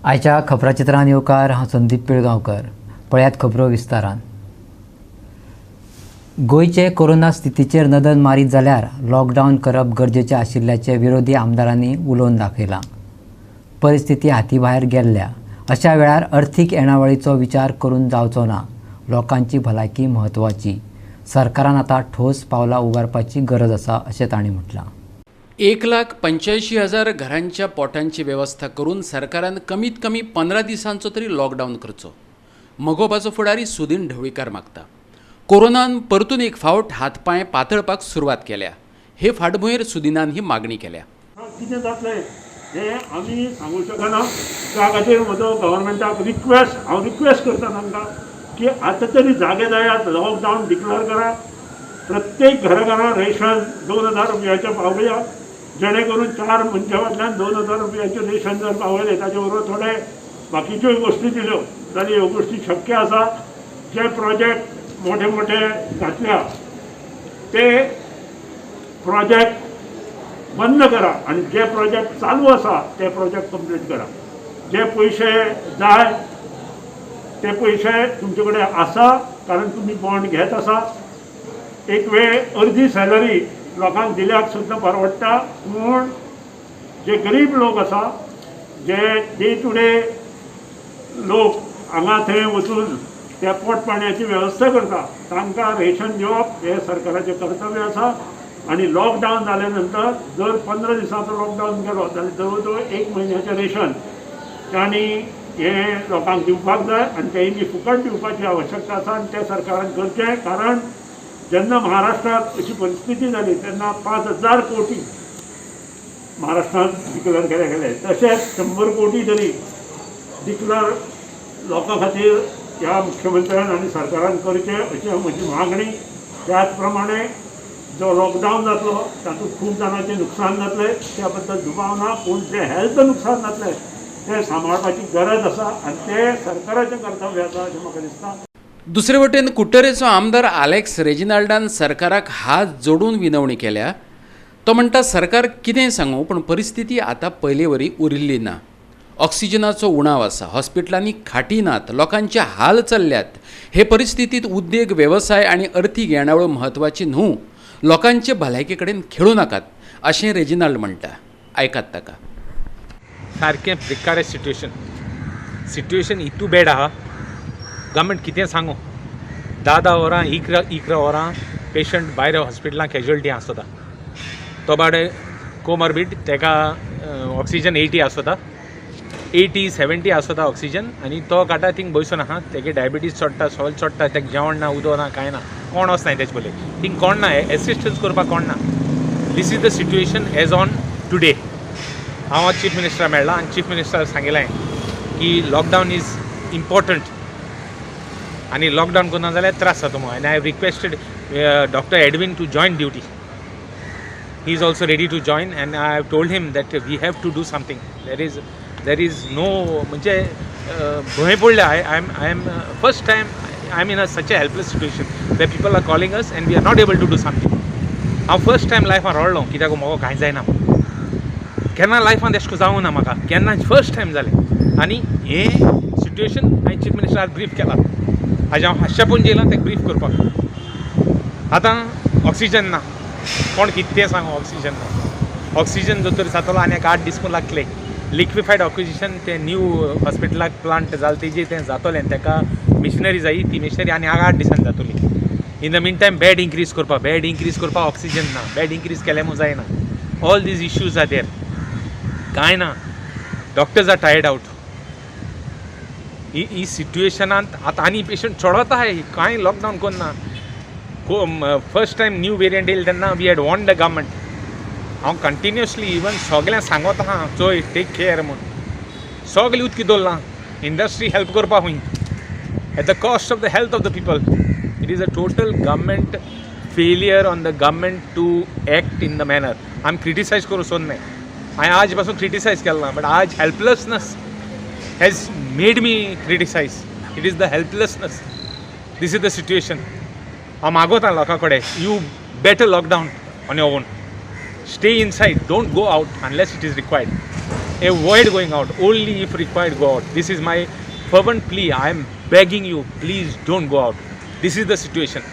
आयच्या खबराचित्रांत येवकार हांव संदीप पिळगांवकर. पळयात खबरो विस्तारान. गोंयचे कोरोना स्थितीचेर नदर मारीत जाल्यार लॉकडावन करप गरजेचें आशिल्ल्याचें विरोधी आमदारांनी उलोवन दाखयलां. परिस्थिती हातीभायर गेल्ल्या अशा वेळार अर्थीक येणावळीचो विचार करून जावचो ना. लोकांची भलायकी म्हत्वाची. सरकारान आतां ठोस पावलां उबारपाची गरज आसा अशें तांणी म्हटलां. 1,85,000 घरांच्या पोटांची वेवस्था करून सरकारान कमीत कमी 15 दिसांचो तरी लॉकडावन करचो. मगोबाचो फुडारी सुदीन ढवळीकार मागता. कोरोनान परतून एक फावट हातपांय पातळपाक सुरवात केल्या. हे फाटभुंयेर सुदिनान ही मागणी केल्या. कितें जातलें हें आमी सांगूंक शकना. त्या खातीर म्हजो गव्हर्मेंटाक रिक्वेस्ट करता तांकां की आतां तरी जागे जायात, लॉकडावन डिक्लेअर करा. प्रत्येक घराघरां रेशन 2,000 रुपयाचें पावया. जेणे करून 4 मनशांतल्यान 2,000 रुपयाचें रेशन जर पावयलें ताचे बरोबर थोडे बाकीच्योय गोश्टी दिल्यो जाल्यार ह्यो गोश्टी शक्य आसा. जे प्रोजेक्ट मोठे मोठे घातल्या ते प्रोजेक्ट बंद करा आनी जे प्रोजेक्ट चालू आसा ते प्रोजेक्ट कंप्लीट करा. जे पयशे जाय ते पयशे तुमचे कडेन आसा कारण तुमी बॉन्ड घेत आसा. एक वेळ अर्दी सॅलरी लोकांक दिल्याक सुद्दां परवडटा. पूण जे गरीब लोक आसा, जे डे टू डे लोक हांगा थंय वचून त्या पोट पाण्याची वेवस्था करता तांकां रेशन दिवप हे सरकाराचें कर्तव्य आसा. आनी लॉकडावन जाल्या नंतर जर 15 दिसांचो लॉकडावन केलो जाल्यार जवळ जवळ 1 म्हयन्याचें रेशन तांणी हे लोकांक दिवपाक जाय आनी तेंनी फुकट दिवपाची आवश्यकता आसा आनी ते सरकारान करचें. कारण जेन्ना महाराष्ट्रात अशी परिस्थिती जाली तेन्ना 5,000 कोटी महाराष्ट्रांत डिक्लेअर केले गेले. तशेंच 100 कोटी तरी डिक्लेअर लोकां खातीर ह्या मुख्यमंत्र्यान आनी सरकारान करचें अशी म्हजी मागणी. त्याच प्रमाणे जो लॉकडावन जातलो तातूंत खूब जाणांचें नुकसान जातलें त्या बद्दल दुबाव ना. पूण जें हेल्थ नुकसान जातलें तें सांबाळपाची गरज आसा आनी तें सरकाराचें कर्तव्य आसा अशें म्हाका दिसता. दुसरे वटेन कुट्टरेचो आमदार आलेक्स रेजिनाल्डान सरकाराक हात जोडून विनवणी केल्या. तो म्हणटा सरकार कितेंय सांगू पूण परिस्थिती आतां पयले वरी उरिल्ली ना. ऑक्सिजनाचो उणाव आसा, हॉस्पिटलांनी खाटी नात, लोकांचे हाल चल्ल्यात. हे परिस्थितीत उद्देग, वेवसाय आनी अर्थीक येणावळ म्हत्वाची न्हू. लोकांचे भलायके कडेन खेळूं नाकात अशें रेजिनाल्ड म्हणटा. आयकात ताका. सारकें प्रिकारियस सिट्युएशन इतू बॅड आहा. गव्हर्मेंट कितें सांगू 10 वरां 11 वरां पेशंट भायर हॉस्पिटलांत कॅज्युअलिटी आसता. तो बाडे कोमॉर्बीड तेका ऑक्सिजन 80 आसता, 80-70 आसता ऑक्सिजन. आनी तो काटा थिंग बसून आहा. तेगे डायबिटीज चडटा, सॉल्ट चडटा, तेका जेवण ना, उदक ना, कांय ना, कोण वचनाय तेजे पयलीं. थिंग कोण ना, एसिस्टन्स करपाक कोण ना. This is the situation as on today. हांव आज चीफ मिनिस्टरा मेळ्ळां आनी चीफ मिनिस्टर सांगिल्लें की लॉकडावन इज इम्पॉर्टंट आनी लॉकडावन करना जाल्यार त्रास जाता म्हणून. आनी I have requested doctor Edwin to join duty. He is also ready to join and I have told him that we have to do something. There is no म्हणजे भंय पडल्या. I am first time I am in such a helpless situation way people are calling us and we are not able to do something. हांव first time लायफान रडलो कित्याक म्हाका कांय जायना. केन्ना लायफान एशें जावं ना म्हाका, केन्ना फर्स्ट टायम जालें. आनी हें सिट्युएशन हांवें चीफ मिनिस्टराक ब्रीफ केला. हाजे हांव हास्यापून येयलां तेका ब्रीफ करपाक. आतां ऑक्सिजन ना, कोण कितें सांगू ऑक्सिजन ना. ऑक्सिजन जर तर जातलो आनी 8 दीस लागतले. लिक्विफायड ऑक्सिजन ते न्यू हॉस्पिटलाक प्लांट जालें तेजें तें जातलें. तेका मिशनरी जायी. ती मिशनरी आनी 8 दिसांनी जातली. In the meantime bed increase करपाक ऑक्सिजन ना. बेड इन्क्रीज केलें म्हूण जायना. All these issues are there. कांय ना. Doctors are tired out. ही सिट्युएशनांत आतां आनी पेशंट चडत आहाय. कांय लॉकडावन करना. फर्स्ट टायम न्यू वेरियंट येयले तेन्ना we had warned the government. हांव कंटिन्युअसली इवन सगळ्यांक सांगत आहा चोय टेक केअर म्हूण. सगळें उदकी दवरलां. इंडस्ट्री हेल्प करपा खूंय at the cost of the health of the people. It is a total government failure on the government to act in the manner. आमी क्रिटिसायज करूं सोदनाय. हांवें आज पासून क्रिटिसायज केलें ना बट आज helplessness has made me criticise. It is the helplessness. This is the situation. हांव मागोतां लोकां कडेन you better lockdown on your own. Stay inside, don't go out unless it is required. avoid going out. Only if required, go out. This is my fervent plea. I am begging you, please don't go out. This is the situation.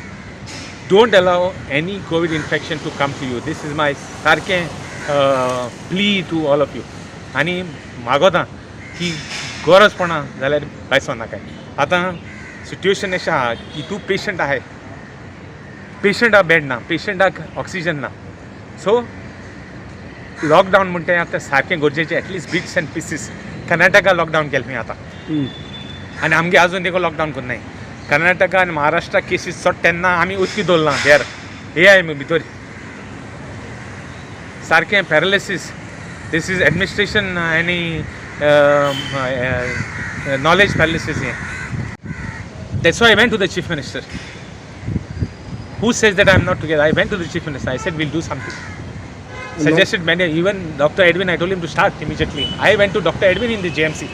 Don't allow any COVID infection to come to you. This is my सारखे plea to all of you. आणि मागोता की गरज पडना जाल्यार भायर सरनाकाय. आतां situation अशें आहा की तूं पेशंट आहे, पेशंटाक बेड ना, पेशंटाक ऑक्सिजन ना. सो लॉकडावन म्हणटा तें आतां सारकें गरजेचें. At least bits end pieces. Karnataka lockdown केलें आतां आनी आमगे आजून तेका लॉकडावन करनाय. कर्नाटका आनी महाराष्ट्रा केसीस चड तेन्ना आमी उचकी दवरला देर हे आय भितर सारकें पॅरालिसीस. दिस इज एडमिनिस्ट्रेशन आनी नॉलेज पॅरालिसीस हें. That's why I went to the chief minister. Who says that I'm not together? I went to the chief minister. I said we'll do something. Suggested many, even Dr. Edwin, I told him to start immediately. I went to Dr. Edwin in the JMC.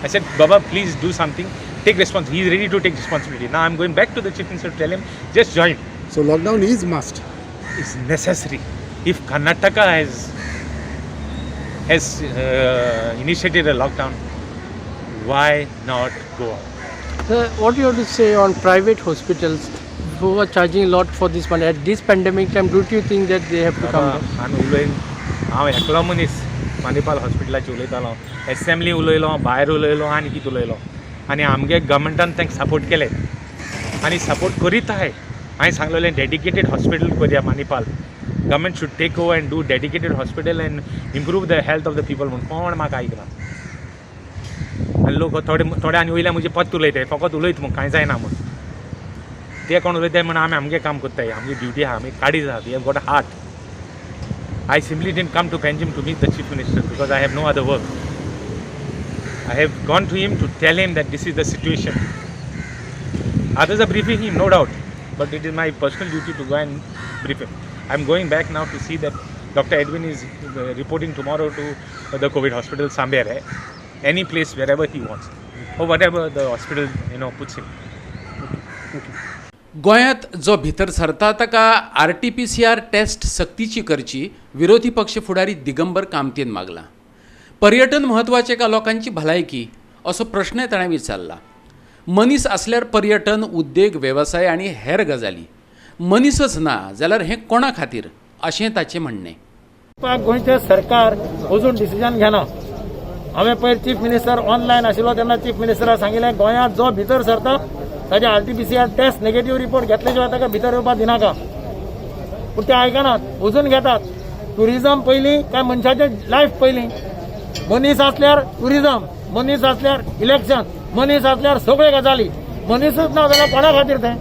I said, Baba, please do something. Take responsibility. He's ready to take responsibility. Now I'm going back to the chief minister to tell him, just join. So lockdown is must. It's necessary. If Karnataka has initiated a lockdown, why not go out? Sir, what you have to say on private hospitals who are charging a lot for this money at this pandemic time? Don't you think that they have to come down? हांव उलयन हांव एकलो मनीस मानिपाल हॉस्पिटलाचे उलयतालो, assembly उलयलो, भायर उलयलो आनी कितें उलयलो. आनी आमगे गव्हर्मेंटान तांकां सपोर्ट केले आनी सपोर्ट करीत आहाय. हांवें सांगलेलें डेडिकेटेड हॉस्पिटल करया Manipal. Government should take over and do dedicated hospital and improve the health of the people म्हणून कोण म्हाका आयकना. आनी लोक थोडे आनी वयल्या म्हजे पत्त उलयताय, फकत उलयत म्हूण कांय जायना म्हूण. ते कोण उलयताय म्हूण आमी आमगे काम करताय, आमगे ड्युटी आहा, आमी काडीज आहा, we have got a heart. I simply didn't come to Panjim to meet the chief minister because I have no other work. I have gone to him to tell him that this is the situation. Others are briefing him, no doubt, but it is my personal duty to go and brief him. I am going back now to see that Dr. Edwin is reporting tomorrow to the COVID hospital somewhere, any place wherever he wants, or whatever the hospital puts him. गोंयांत जो भितर सरता ताका RT-PCR taste सक्तीची करची विरोधी पक्ष फुडारी दिगंबर कामतीन मागला. पर्यटन म्हत्वाचें का लोकांची भलायकी असो प्रश्नय ताणें विचारला. मनीस आसल्यार पर्यटन, उद्देग, वेवसाय आनी हेर गजाली. मनीसच ना जाल्यार हें कोणा खातीर अशें ताचें म्हणणें. गोंयचें सरकार अजून डिसिजन घेना. हांवें पयर चीफ मिनिस्टर ऑनलायन आशिल्लो तेन्ना चीफ मिनिस्टराक सांगिल्लें गोंयांत जो भितर सरता ताजे RT-PCR टेस्ट नेगेटिव्ह रिपोर्ट घेतले शिवाय ताका भितर येवपाक दिनाका. पूण ते आयकनात, अजून घेतात. टुरिझम पयलीं काय मनशाचें लायफ पयलीं. मनीस आसल्यार टुरिझम, मनीस आसल्यार इलेक्शन, मनीस आसल्यार सगळे गजाली. मनीसच ना जाल्यार कोणा खातीर तें?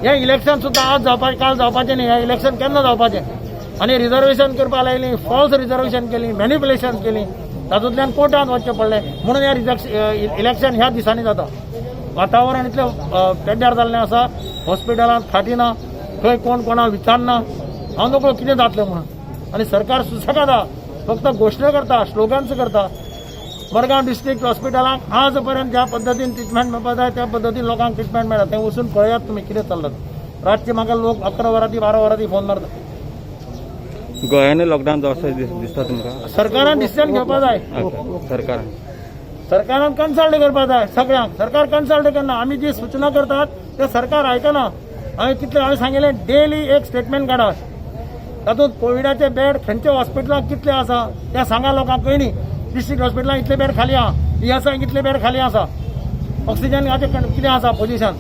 हें इलेक्शन सुद्दां आज जावपाचें, काल जावपाचें न्ही. हें इलेक्शन केन्ना जावपाचें? आनी रिजर्वेशन करपाक लायलीं, फॉल्स रिजर्वेशन केलीं, मॅनिप्युलेशन केलीं, तातूंतल्यान कोर्टांत वचचें पडलें. म्हणून हें इलेक्शन ह्या दिसांनी जाता. वातावरण इतलें पेड्ड्यार जाल्लें आसा. हॉस्पिटलांत खाटी ना, खंय कोण कोणाक विचारना. हांव नकळो कितें जातलें म्हणून. आनी सरकार सुसेगाद आहा, फक्त घोशणा करता, स्लोगन्स करता. मडगांव डिस्ट्रिक्ट हॉस्पिटलांत आज पर्यंत ज्या पद्दतीन ट्रिटमेंट मेळपा जाय त्या पद्दतीन लोकांक ट्रिटमेंट मेळटा. तें वचून पळयात तुमी कितें चल्लां. रातचे म्हाका लोक 11 वरांती 12 वरांती फोन मारता. गोंयान लॉकडावन जावचो दिसता तुमकां? सरकारान डिसिजन घेवपा जाय. सरकारान कन्सल्ट करपा जाय सगळ्यांक. सरकार कन्सल्ट करना. आमी जी सूचना करतात ते सरकार आयकना. हांवें सांगिल्लें डेली एक स्टेटमेंट काडात. तातूंत कोविडाचे बेड खंयचे हॉस्पिटलांत कितले आसा तें सांगा लोकांक. कळ्ळी न्ही? डिस्ट्रिक्ट हॉस्पिटलांत इतले बेड खाली आहा, ESI इतले बेड खाली आसा. ऑक्सिजनाचें कितें आसा पोजिशन,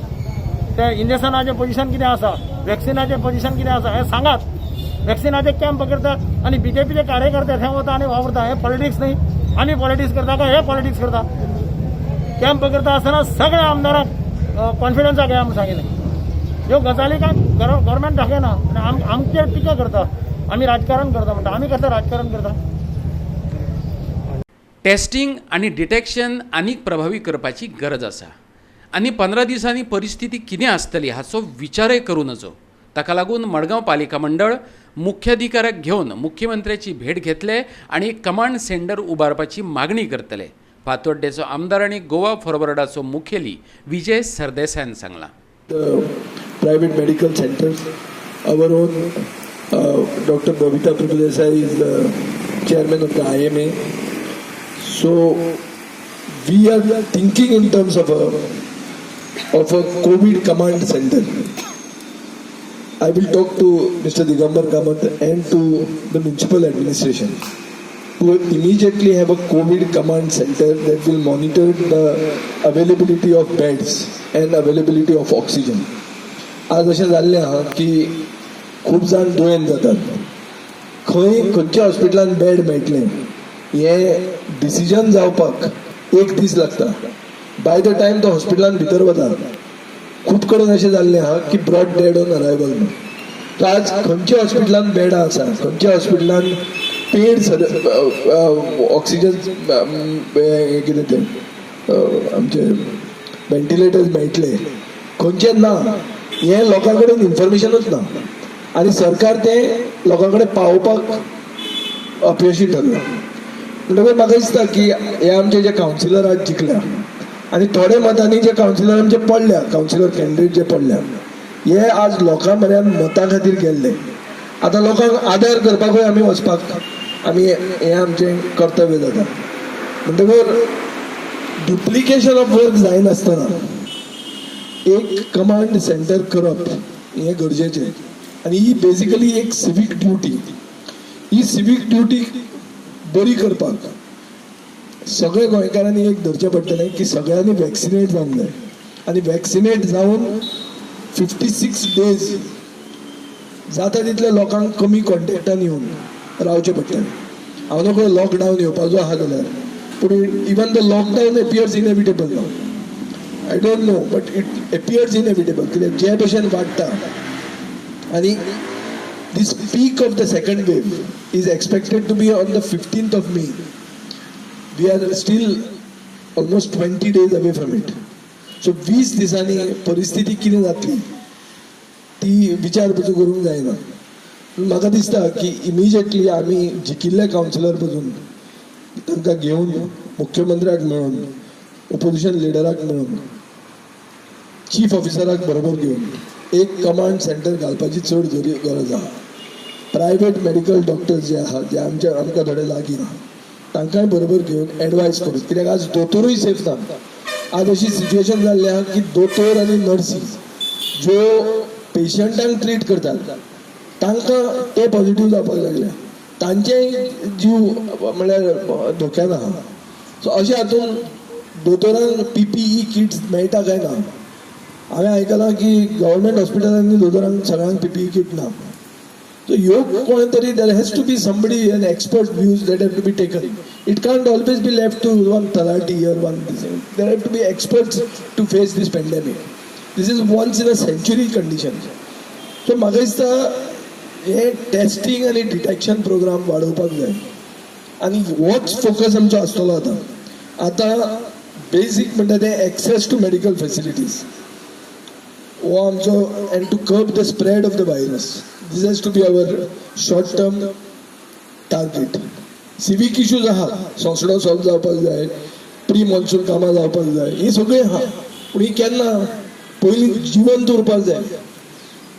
ते इंजेक्शनाचें पोजिशन कितें आसा, वॅक्सिनाचें पोजिशन कितें आसा हें सांगात. वॅक्सिनाचे कॅम्प करतात आनी BJPचे कार्यकर्ते थंय वता आनी वावरता. हे पॉलिटिक्स न्ही. आनी पॉलिटिक्स करता काय हे पॉलिटिक्स करता? कॅम्प करता आसतना सगळ्या आमदारांक कॉन्फिडन्साक घ्या म्हणून सांगिल्लें. ह्यो गजाली काय गव्हर्मेंट दाखयना आनी आमचेर टिका करता. आमी राजकारण करता म्हणटा. आमी कसं राजकारण करता? टेस्टिंग आनी डिटेक्शन आनीक प्रभावी करपाची गरज आसा. आनी 15 दिसांनी परिस्थिती कितें आसतली हाचो विचारय करूं नजो. ताका लागून मडगांव पालिका मंडळ मुख्याधिकाऱ्याक घेवन मुख्यमंत्र्याची भेट घेतले आनी कमांड सेंटर उबारपाची मागणी करतले. फातोड्डेचो आमदार आनी गोवा फॉरवर्डाचो मुखेली विजय सरदेसायान सांगलां. Private medical centers, our own Dr. Babita Prabhudesai is the chairman of the IMA. So we are thinking in terms of a COVID command center. I will talk to Mr. Digambar Kamat and to the municipal administration to immediately have a COVID command center that will monitor the availability of beds and availability of oxygen. आज अशें जाल्लें आहा की खूब जाण दुयेंत जातात. खंयच्या हॉस्पिटलान बेड मेळटलें हें डिसिजन जावपाक 1 दीस लागता. बाय द टायम तो हॉस्पिटलान भितर वता खूब कडेन अशें जाल्लें आहा की ब्रॉड डेड ऑन अरायवल म्हणून. तो आज खंयच्या हॉस्पिटलान बेडां आसा, खंयच्या हॉस्पिटलान पेड ऑक्सिजन कितें तें आमचे वेंटिलेटर्स मेळटले, खंयचे ना हें लोकां कडेन इन्फॉर्मेशनूच ना. आनी सरकार तें लोकां कडेन पावोवपाक अपयशी ठरला. म्हणटकच म्हाका दिसता की हे आमचे जे कावन्सिलर आज जिखल्या आनी थोडे मतांनी जे कावन्सिलर आमचे पडल्या, कावन्सिलर कॅन्डिडेट जे पडल्या, हे आज लोकां म्हऱ्यान मतां खातीर गेल्ले. आतां लोकांक आदार करपाकूय आमी वचपाक आमी हें आमचें कर्तव्य जाता. म्हणटकच डुप्लिकेशन ऑफ वर्क जायनासतना एक कमांड सेंटर करप हें गरजेचें. आनी ही बेसिकली एक सिवीक ड्युटी. ही सिवीक ड्युटी बरी करपाक सगळे गोंयकारांनी एक धरचें पडटलें की सगळ्यांनी वॅक्सिनेट जावंक जाय. आनी वॅक्सिनेट जावन 56 days जाता तितल्या लोकांक कमी कॉन्टेक्टान येवन रावचें पडटलें. हांव नकळो लॉकडावन येवपाचो आहा जाल्यार, पूण even the lockdown appears inevitable now. I don't know but it appears inevitable कित्याक जे भशेन वाडटा. आनी this peak of the second wave is expected to be on the 15th of May. We are still almost 20 days away from it. So 20 दिसांनी परिस्थिती कितें जातली ती विचार करूंक जायना. म्हाका दिसता की इमिजिएटली आमी जिखिल्ले कावन्सिलर पसून तांकां घेवन मुख्यमंत्र्याक मेळोन, ओपोजिशन लिडराक मेळोन, चीफ ऑफिसराक बरोबर घेवन एक कमांड सेंटर घालपाची चड गरज आहा. प्रायवेट मेडिकल डॉक्टर्स जे आहात जे आमकां थोडे लागीं ना तांकांय बरोबर घेवन एडवायस करूं. कित्याक आज दोतोरूय सेफ ना. आज अशी सिच्युएशन जाल्ली आहा की दोतोर आनी नर्सीस ज्यो पेशंटांक ट्रीट करतात तांकां ते पॉझिटिव्ह जावपाक लागल्या. तांचेय जीव म्हळ्यार धोक्यान आहा. सो अशें हातून दोतोरांक PPE किट्स मेळटा काय ना. हांवें आयकलां की गव्हर्मेंट हॉस्पिटलांनी दोतोरांक सगळ्यांक PPE किट ना. So ह्यो कोण तरी there has to be somebody, an expert views that have to be taken. It can't always be left to one talati or one this. There have to be experts to face this pandemic. This is once in a century condition. So म्हाका दिसता हे testing आनी detection programme वाडोवपाक जाय आनी होच focus आमचो आसतलो. आतां बेसीक म्हणटा तें एक्सेस टू मेडिकल फेसिलिटीज हो आमचो and to curb the spread of the virus. This has to be our short-term target. Civic issues आहा, सोंसडो सॉल्व जावपाक जाय, प्री मॉन्सून कामां जावपाक जाय, ही सगळी आहा. पूण ही केन्ना पयलीं जिवंत उरपाक जाय.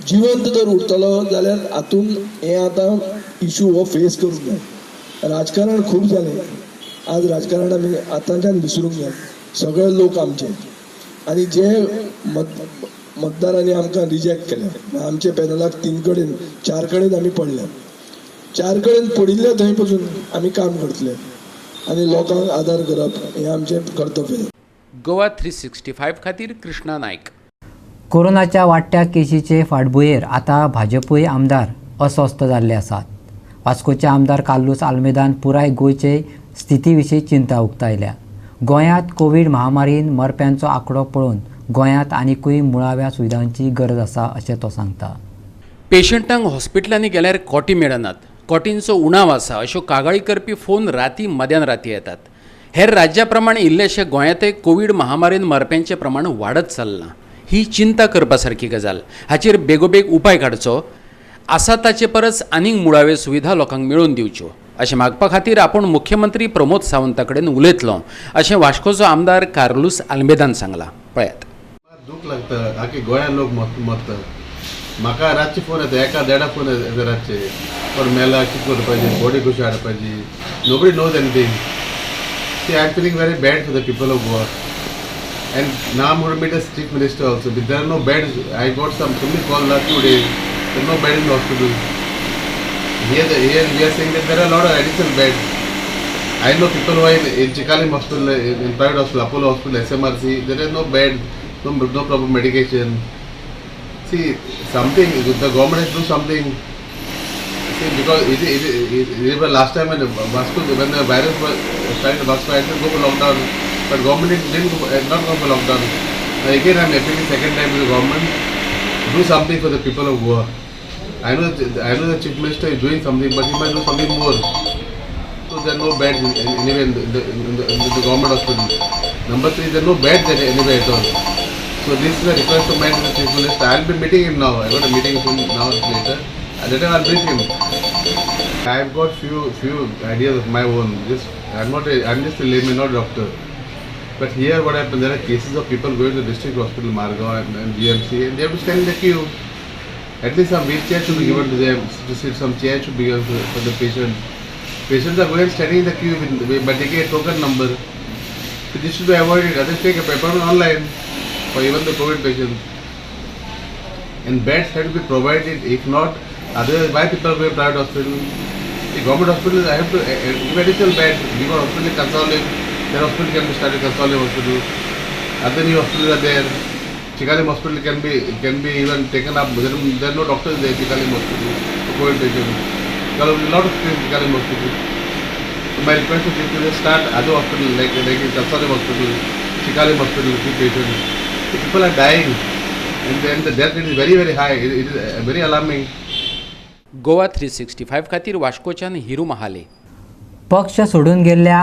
जिवंत जर उरतलो जाल्यार हातून हे आतां इशू हो फेस करूंक जाय. राजकारण खूब जालें. आज राजकारण आमी आतांच्यान विसरूंक जाय. सगळे लोक आमचे आनी जे मतदारांनी आमकां रिजेक्ट केल्या. आमचे पॅनलाक 3 कडेन 4 कडेन आमी पडल्या. 4 कडेन पडिल्ले थंय पसून आमी काम करतले आनी लोकांक आदार करप हें आमचें कर्तव्य. गोवा 365 खातीर कृष्णा नायक. कोरोनाच्या वाडट्या केशीचे फाटभुंयेर आतां भाजपूय आमदार अस्वस्थ जाल्ले आसात. वास्कोचे आमदार कार्लोस आल्मेदान पुराय गोंयचे स्थिती विशीं चिंता उक्तायल्या. गोंयांत कोवीड महामारीन मरप्यांचो आंकडो पळोवन गोंयांत आनिकूय मुळाव्या सुविधांची गरज आसा अशें तो सांगता. पेशंटांक हॉस्पिटलांनी गेल्यार कोटी मेळनात, कोटींचो उणाव आसा अश्यो कागाळी करपी फोन राती मध्यान राती येतात. हेर राज्या प्रमाण इल्लेशे गोंयांतय कोवीड महामारीन मरप्यांचें प्रमाण वाडत चल्लां. ही चिंता करपा सारकी गजाल. हाचेर बेगोबेग उपाय काडचो आसा ताचे परस आनीक मुळाव्यो सुविधा लोकांक मेळोवन दिवच्यो अशें मागपा खातीर आपूण मुख्यमंत्री प्रमोद सावंता कडेन उलयतलो अशें वास्कोचो आमदार कार्लोस आल्मेदान सांगला. पळयात. दूख लागता आख्खे गोंयांत लोक मरतात. म्हाका रातचे फोन येता, 1-1.5 फोन येता रातचे. कोण मेला, कितें करपाचें, बॉडी कशी हाडपाची. Nobody knows anything. See, I'm feeling very bad for the people of Goa. And now I'm going to meet the Chief Minister also. But there are no beds. I got so many calls last 2 days. There are no beds in the hospital. Here we are saying that there are a lot of additional beds. I know people who are in Chikalim hospital, in private hospital, Apollo hospital, SMRC. There is no bed, no proper medication. See, something, the government has to do something. See, because last time when the virus was started, I had to go for lockdown. But government not go for lockdown. Now again I am appealing second time to the government, do something for the people of Goa. I know the Chief Minister is doing something, but he might do something more. So there are no beds anywhere in the government hospital. Number 3, there are no beds anywhere at all. So this is a request of mine to the Chief Minister. I will be meeting him now. I got a meeting with him now later. At that time I will brief him. I have got few ideas of my own. I'm just a layman, not a doctor. But here what happens, there are cases of people going to the district hospital, Margaon and GMC, and they have to stand in the queue. At least some wheelchair should be given to them, to sit, some chair should be given for the patient. Patients are going standing in the queue by taking a token number. So this should be avoided. Others take a appointment online for even the COVID patients. And beds have to be provided. If not, otherwise why people go to private hospital? The government hospitals, I have to give additional beds. We got hospital in Consolim. Their hospital can be started, Consolim Hospital. Other new hospitals are there. Chikalim Hospital can be even taken up. There are no doctors there, Chikalim Hospital, for COVID patients. There are a lot of things in Chikalim Hospital. So my request is to start other hospitals like in Consolim Hospital, Chikalim Hospital, few patients. So people are dying, and then the death rate is very, very high. It is very alarming. Goa 365 खातीर वास्कोच्यान हिरू महाले. पक्ष सोडून गेल्ल्या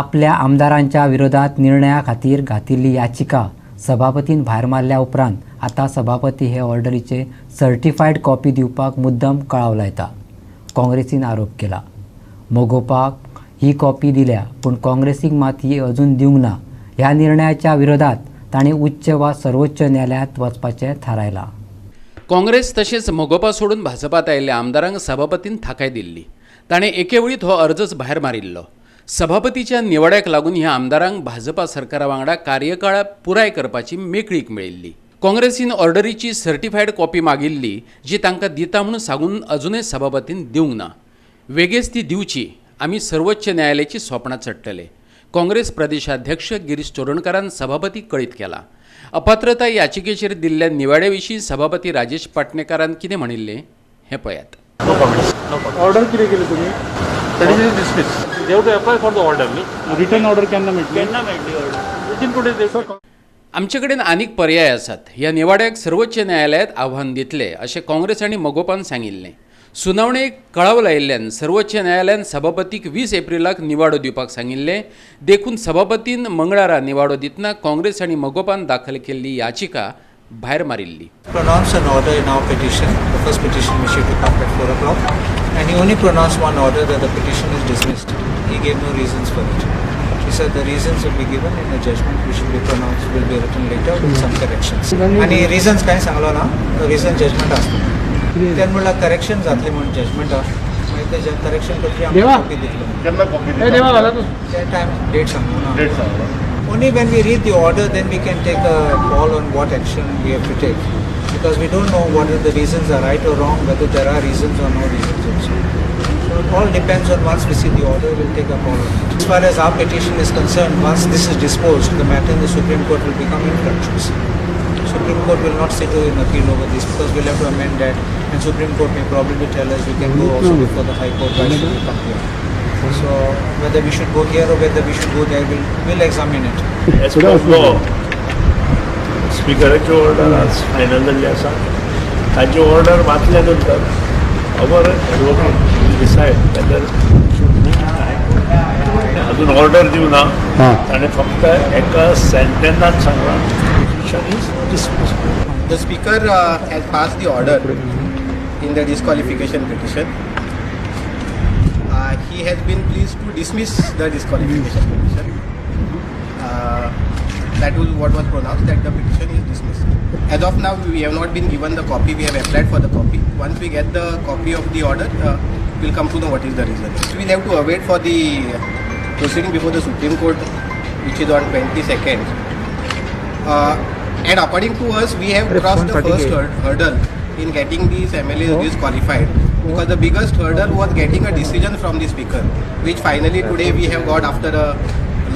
आपल्या आमदारांच्या विरोधात निर्णया खातीर घातिल्ली याचिका सभापतीन भायर मारल्या उपरांत आता सभापती हे ऑर्डरीचे सर्टिफायड कॉपी दिवपाक मुद्दम कळाव लायता. काँग्रेसीन आरोप केला. मोगोपाक ही कॉपी दिल्या पूण काँग्रेसीक मात ही अजून दिवंक ना. ह्या निर्णयाच्या विरोधात तांणी उच्च वा सर्वोच्च न्यायालयात वचपाचें थारायलां. काँग्रेस तशेंच मोगोपा सोडून भाजपात आयिल्ल्या आमदारांक सभापतीन थाकाय दिल्ली. ताणें एके वेळीत हो अर्जच भायर मारिल्लो. सभापतीच्या निवड्याक लागून ह्या आमदारांक भाजपा सरकारा वांगडा कार्यकाळ पुराय करपाची मेकळीक मेळिल्ली. काँग्रेसीन ऑर्डरीची सर्टिफायड कॉपी मागिल्ली जी तांकां दिता म्हणून सांगून अजूनय सभापतीन दिवंक ना. वेगळेच ती दिवची. आमी सर्वोच्च न्यायालयाची सोपणां चडटले. काँग्रेस प्रदेशाध्यक्ष गिरीश चोडणकारान सभापतीक कळीत केला. अपात्रता याचिकेचेर दिल्ल्या निवाड्या विशीं सभापती राजेश पाटणेकारान कितें म्हणिल्लें हें पळयात. ऑर्डर कितें केली तुमी? That is dismissed. They have to apply for the order. Return order केन्ना मेळटली? Within 2 days. आमचे कडेन आनीक पर्याय आसात. ह्या निवाड्याक सर्वोच्च न्यायालयात आव्हान दितले अशें काँग्रेस आनी मोगोपान सांगिल्लें. सुनावणेक कळाव लायिल्ल्यान सर्वोच्च न्यायालयान सभापतीक 20 एप्रिलाक निवाडो दिवपाक सांगिल्लें. देखून सभापतीन मंगळारा निवाडो दितना काँग्रेस आनी मोगोपान दाखल केल्ली याचिका भायर मारिल्ली. Pronounce an order in our petition. The first petition which to come at 4 o'clock, and he only pronounced one order that the petition is dismissed. He gave no reasons for it. He said the reasons will be given in a judgment which will be pronounced, will be written later with some corrections. And he reasons काय सांगलो ना, the reason judgment असतो. त्यान म्हणला correction जातले म्हणून judgement मागीर ते करेक्शन करतली आमकां कॉपी दितलो. केन्ना कॉपी दितलो? देवा घाला तूं. त्या टायम डेट सांगलो ना. डेट सांगलो. Only when we read the order, then we can take a call on what action we have to take. Because we don't know whether the reasons are right or wrong, whether there are reasons or no reasons also. So it all depends on once we see the order, we'll take a call on it. As far as our petition is concerned, once this is disposed, the matter in the Supreme Court will become infructuous. Supreme Court will not sit in appeal over this because we'll have to amend that, and Supreme Court may probably tell us we can go also before the High Court. Why should we come here? So whether we should go here or whether we should go there, we'll examine it. As per law, स्पिकराची order आज final जाल्ली आसा. ताची order वाचल्या नंतर our advocate will decide whether अजून order दिवना. ताणें फक्त एका सेंटेन्सांत सांगलां petition is dismissed. The speaker has passed the order in the disqualification petition. He has been pleased to dismiss the disqualification petition. That was what was pronounced, that the petition is dismissed. As of now, we have not been given the copy. We have applied for the copy. Once we get the copy of the order, we'll come to know what is the reason. We'll have to await for the proceeding before the Supreme Court, which is on 22nd. And according to us, we have crossed the first hurdle in getting these MLAs disqualified, because the biggest hurdle was getting a decision from the Speaker, which finally today we have got after a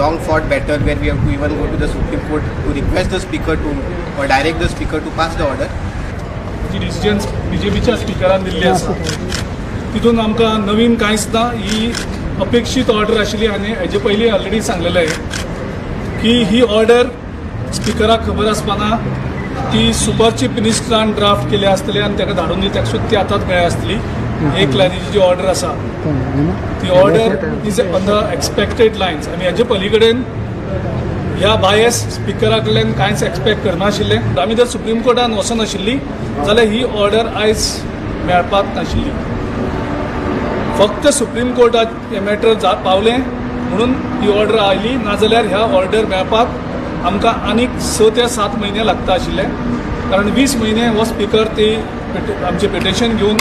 long fought battle where we have to even go to the Supreme Court to request the Speaker to or direct the Speaker to pass the order. जी decisions BJPच्या स्पिकरान दिल्ली आसा तितून आमकां नवीन कांयच ना. ही अपेक्षीत ऑर्डर आशिल्ली आनी हेजे पयलीं ऑलरेडी सांगलेलें की ही ऑर्डर स्पिकराक खबर आसपाना. ती सुपर चीफ मिनिस्टरान ड्राफ्ट केली आसतली आनी ताका धाडून दिली सुद्दां ती आतांच मेळ्ळी आसतली. एक लायनीची जी ऑर्डर आसा ती order is on the expected lines आनी हेजे पलीकडेन ह्या बायस स्पिकरा कडल्यान कांयच एक्सपेक्ट करनाशिल्ले. आमी जर सुप्रीम कोर्टान वचनाशिल्ली जाल्यार ही ऑर्डर आयज मेळपाक नाशिल्ली. फक्त सुप्रीम कोर्टात हे मॅटर पावलें म्हणून ही ऑर्डर आयली, नाजाल्यार ह्या ऑर्डर मेळपाक आमकां आनीक 6 ते 7 म्हयने लागता आशिल्ले, कारण 20 म्हयने हो स्पिकर ती आमचें पिटिशन घेवन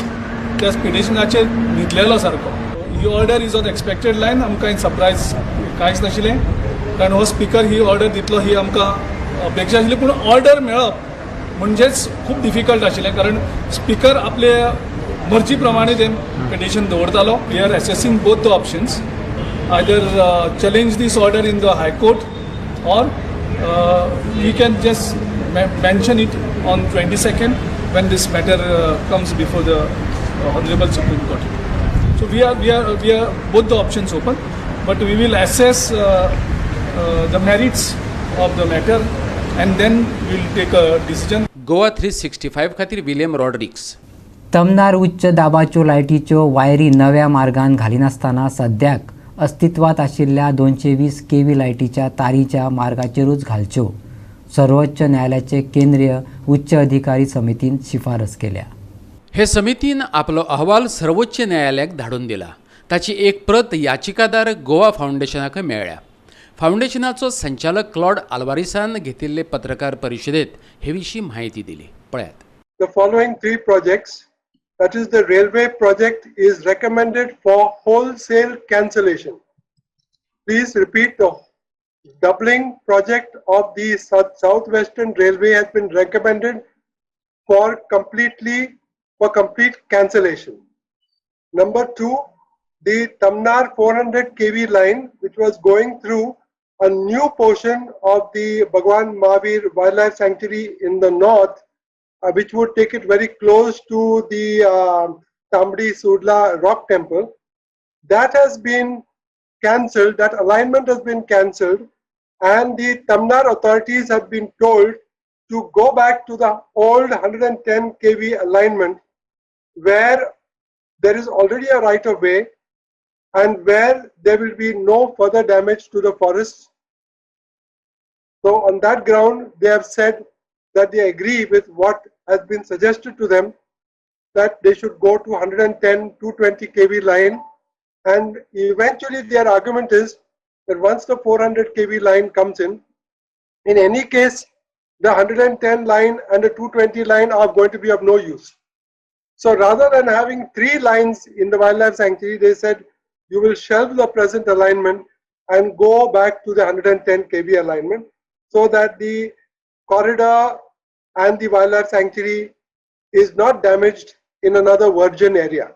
त्या पिटिशनाचेर न्हिदलेलो सारको. ही order is on expected line. आमकां कांय सरप्रायज कांयच नाशिल्लें, कारण हो स्पिकर ही ऑर्डर दितलो ही आमकां अपेक्षा आशिल्ली. पूण ऑर्डर मेळप म्हणजेच खूब डिफिकल्ट आशिल्लें, कारण स्पिकर आपले मर्जी प्रमाणे तें पिटिशन दवरतालो. We are assessing both the options, either challenge this order in the high court or we can just mention it on 22nd when this matter comes before the Honorable Supreme Court. So we are both the options open, but we will assess the merits of the matter and then we will take a decision. Goa 365 खातीर William Rodrigues. Tamnar उच्च दाबाच्यो लायटीच्यो वायरी नव्या मार्गान घालिनासतना सद्याक अस्तित्वात आशिल्ल्या 220 kV लायटीच्या तारीच्या मार्गाचेरूच घालच्यो, सर्वोच्च न्यायालयाचे केंद्रीय उच्च अधिकारी समितीन शिफारस केल्या. हे समितीन आपलो अहवाल सर्वोच्च न्यायालयाक धाडून दिला. ताची एक प्रत याचिकादार गोवा फाउंडेशनाक मेळ्ळ्या. फाउंडेशनाचो संचालक क्लॉड आल्वारिसान घेतिल्ले पत्रकार परिशदेंत हे विशीं म्हायती दिली. पळयात. The following 3 projects, that is the railway project, is recommended for wholesale cancellation. Please repeat, the doubling project of the Southwestern Railway has been recommended for complete cancellation. Number 2, the Tamnar 400 kV line, which was going through a new portion of the Bhagwan Mahavir Wildlife Sanctuary in the north, which would take it very close to the Tambdi Sudla Rock Temple. That has been cancelled, that alignment has been cancelled, and the Tamnar authorities have been told to go back to the old 110 kV alignment where there is already a right of way and where there will be no further damage to the forests. So on that ground, they have said that they agree with what has been suggested to them, that they should go to 110 220 kV line, and eventually their argument is that once the 400 kV line comes in any case the 110 line and the 220 line are going to be of no use. So rather than having 3 lines in the wildlife sanctuary, they said you will shelve the present alignment and go back to the 110 kV alignment, so that the corridor and the wildlife sanctuary is not damaged in another virgin area.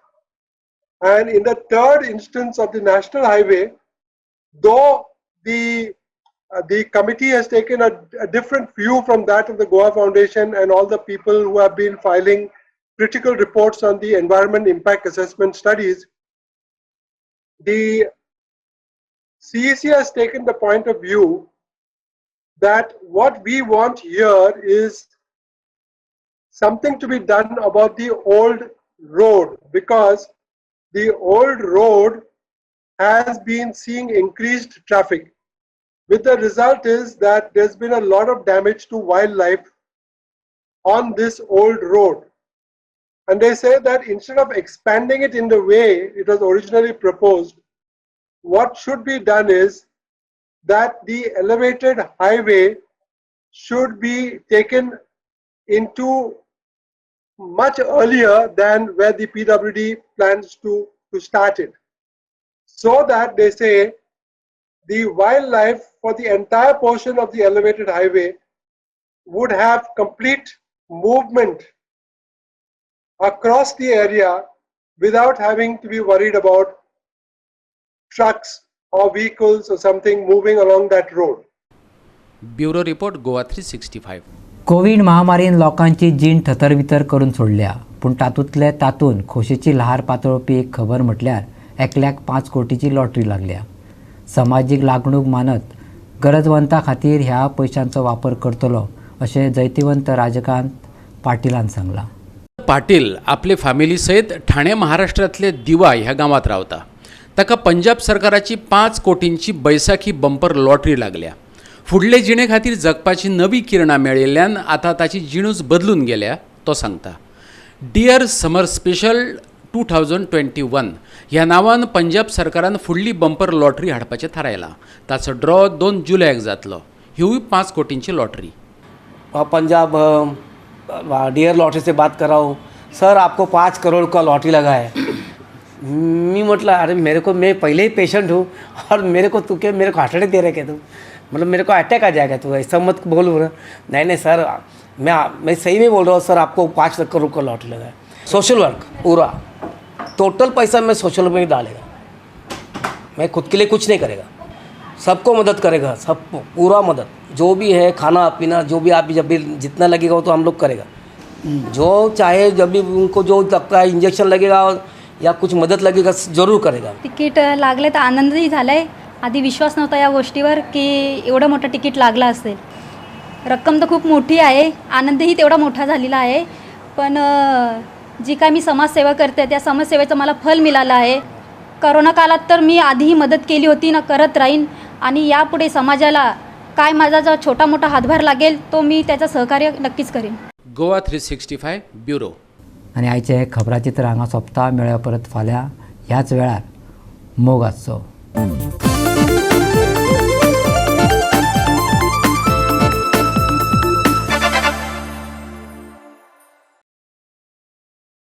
And in the third instance of the national highway, though the committee has taken a different view from that of the Goa Foundation and all the people who have been filing critical reports on the environment impact assessment studies, the CEC has taken the point of view that what we want here is something to be done about the old road, because the old road has been seeing increased traffic. With the result is that there's been a lot of damage to wildlife on this old road. And they say that instead of expanding it in the way it was originally proposed, what should be done is that the elevated highway should be taken into much earlier than where the PWD plans to start it. So that they say the wildlife for the entire portion of the elevated highway would have complete movement across the area without having to be worried about trucks or vehicles or something moving along that road. Bureau report Goa 365. COVID महामारीन लोकांची जीण थतरवितर करून सोडल्या, पूण तातूंत खोशेची लहार पातळपी एक खबर म्हटल्यार 1,05 कोटीची लॉटरी लागल्या. समाजीक लागणूक मानत गरजवंतां खातीर ह्या पयशांचो वापर करतलो अशें जैतिवंत राजकांत पाटीलान सांगलां. पाटील आपले फॅमिली सयत ठाणे महाराष्ट्रातले दिवा ह्या गांवांत रावता. ताका पंजाब सरकाराची 5 कोटींची बैसाखी बंपर लॉटरी लागल्या. फुडले जिणे खातीर जगपाची नवी किरणां मेळिल्ल्यान आतां ताची जिणूच बदलून गेल्या तो सांगता. डियर समर स्पेशल 2021 ह्या नांवान पंजाब सरकारान फुडली बंपर लॉटरी हाडपाचें थारायलां. ताचो ड्रॉ 2 जुलयाक जातलो. हिवूय 5 कोटींची लॉटरी. पंजाब डियर लॉटरी से बात कर रहा हूँ सर, आपको 5 करोड़ का लॉटरी लगा है. मैं मतलब अरे मैं पहले ही पेशेंट हूँ और मेरे को हार्ट अटैक दे रहे क्या तुम, मतलब मेरे को अटैक आ जाएगा, तो ऐसा मत बोलो ना. नहीं सर, मैं सही में बोल रहा हूँ सर, आपको 5 करोड़ का लॉटरी लगा है. सोशल वर्क पूरा टोटल पैसा मैं सोशल में ही डालेगा. मैं खुद के लिए कुछ नहीं करेगा, सबको मदद करेगा, सब पूरा मदद जो भी है, खाना पीना जो भी आप जब भी जितना लगेगा वो तो हम लोग करेगा. जो चाहे जब भी उनको जो लगता है इंजेक्शन लगेगा या कुछ मदत लगेगा जरूर करेगा. तिकीट लागले तर आनंदही झाला आहे. आधी विश्वास नव्हता या गोष्टीवर की एवढं मोठं तिकीट लागलं असेल. रक्कम तर खूप मोठी आहे, आनंदही तेवढा मोठा झालेला आहे. पण जी काय मी समाजसेवा करते त्या समाजसेवेचं मला फल मिळालं आहे. करोना काळात तर मी आधीही मदत केली होती ना, करत राहीन. आणि यापुढे समाजाला काय माझा जो छोटा मोठा हातभार लागेल तो मी त्याचं सहकार्य नक्कीच करेन. गोवा 365 ब्युरो. आनी आयचे खबराचित्र हांगा सोंपता. मेळ्या परत फाल्यां ह्याच वेळार मोग आसचो.